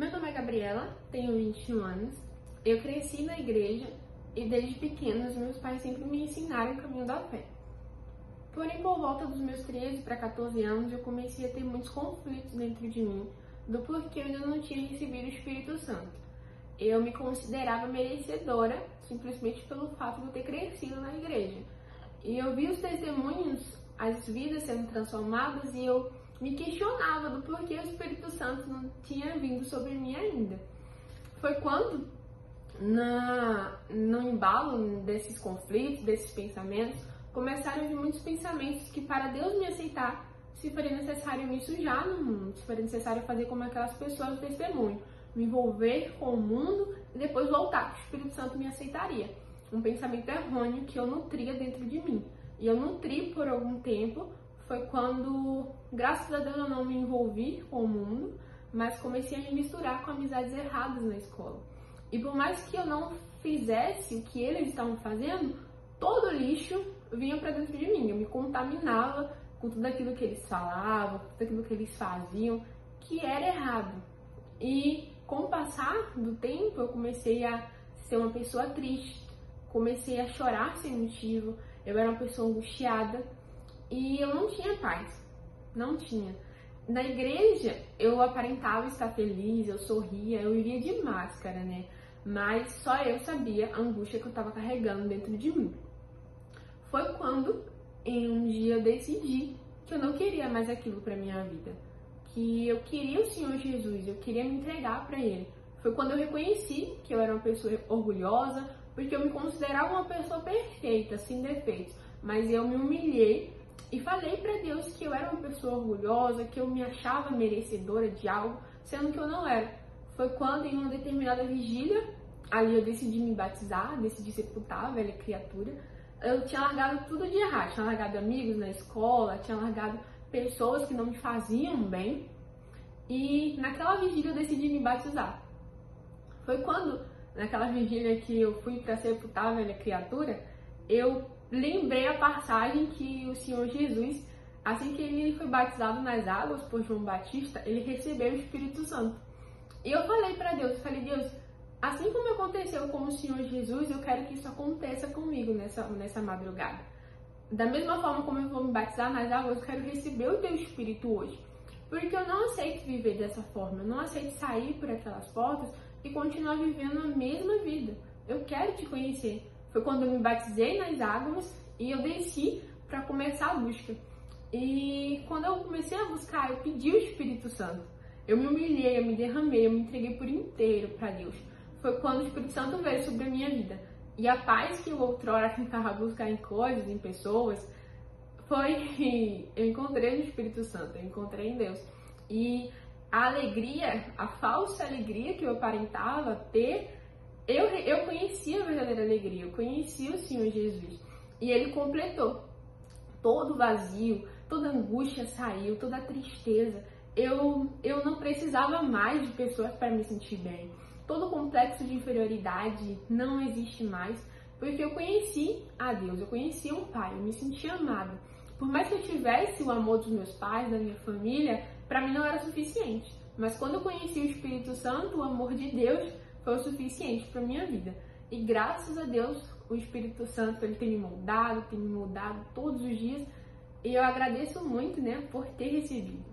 Meu nome é Gabriela, tenho 21 anos, eu cresci na igreja e desde pequenos meus pais sempre me ensinaram o caminho da fé. Porém, por volta dos meus 13 para 14 anos, eu comecei a ter muitos conflitos dentro de mim do porquê eu ainda não tinha recebido o Espírito Santo. Eu me considerava merecedora simplesmente pelo fato de eu ter crescido na igreja. E eu vi os testemunhos, as vidas sendo transformadas e eu me questionava do porquê o Espírito Santo não tinha vindo sobre mim ainda. Foi quando, no embalo desses conflitos, desses pensamentos, começaram a vir muitos pensamentos que para Deus me aceitar, se faria necessário me sujar no mundo, se faria necessário fazer como aquelas pessoas do testemunho, me envolver com o mundo e depois voltar, que o Espírito Santo me aceitaria. Um pensamento errôneo que eu nutria dentro de mim. E eu nutri por algum tempo, foi quando, graças a Deus, eu não me envolvi com o mundo, mas comecei a me misturar com amizades erradas na escola. E por mais que eu não fizesse o que eles estavam fazendo, todo o lixo vinha para dentro de mim. Eu me contaminava com tudo aquilo que eles falavam, com tudo aquilo que eles faziam, que era errado. E com o passar do tempo, eu comecei a ser uma pessoa triste, comecei a chorar sem motivo, eu era uma pessoa angustiada e eu não tinha paz, não tinha. Na igreja, eu aparentava estar feliz, eu sorria, eu vivia de máscara, né? Mas só eu sabia a angústia que eu estava carregando dentro de mim. Foi quando, em um dia, eu decidi que eu não queria mais aquilo para minha vida, que eu queria o Senhor Jesus, eu queria me entregar para Ele. Foi quando eu reconheci que eu era uma pessoa orgulhosa, porque eu me considerava uma pessoa perfeita, sem defeitos, mas eu me humilhei e falei para Deus que eu era uma pessoa orgulhosa, que eu me achava merecedora de algo, sendo que eu não era. Foi quando, em uma determinada vigília, ali eu decidi me batizar, decidi sepultar a velha criatura. Eu tinha largado tudo de errado, tinha largado amigos na escola, tinha largado pessoas que não me faziam bem. E naquela vigília eu decidi me batizar. Foi quando, naquela vigília que eu fui para sepultar a velha criatura, eu lembrei a passagem que o Senhor Jesus, assim que ele foi batizado nas águas por João Batista, ele recebeu o Espírito Santo. E eu falei para Deus, Deus, assim como aconteceu com o Senhor Jesus, eu quero que isso aconteça comigo nessa madrugada. Da mesma forma como eu vou me batizar nas águas, eu quero receber o teu Espírito hoje. Porque eu não aceito viver dessa forma, eu não aceito sair por aquelas portas e continuar vivendo a mesma vida. Eu quero te conhecer. Foi quando eu me batizei nas águas e eu desci para começar a busca. E quando eu comecei a buscar, eu pedi o Espírito Santo. Eu me humilhei, eu me derramei, eu me entreguei por inteiro para Deus. Foi quando o Espírito Santo veio sobre a minha vida. E a paz que eu outrora tentava buscar em coisas, em pessoas, eu encontrei no Espírito Santo, eu encontrei em Deus. E a alegria, a falsa alegria que eu aparentava ter, eu conhecia a verdadeira alegria, eu conhecia o Senhor Jesus. E Ele completou. Todo o vazio, toda a angústia saiu, toda a tristeza. Eu não precisava mais de pessoas para me sentir bem. Todo o complexo de inferioridade não existe mais, porque eu conheci a Deus, eu conheci um Pai, eu me sentia amada. Por mais que eu tivesse o amor dos meus pais, da minha família, para mim não era suficiente. Mas quando eu conheci o Espírito Santo, o amor de Deus foi o suficiente para minha vida. E graças a Deus, o Espírito Santo ele tem me mudado todos os dias. E eu agradeço muito, né, por ter recebido.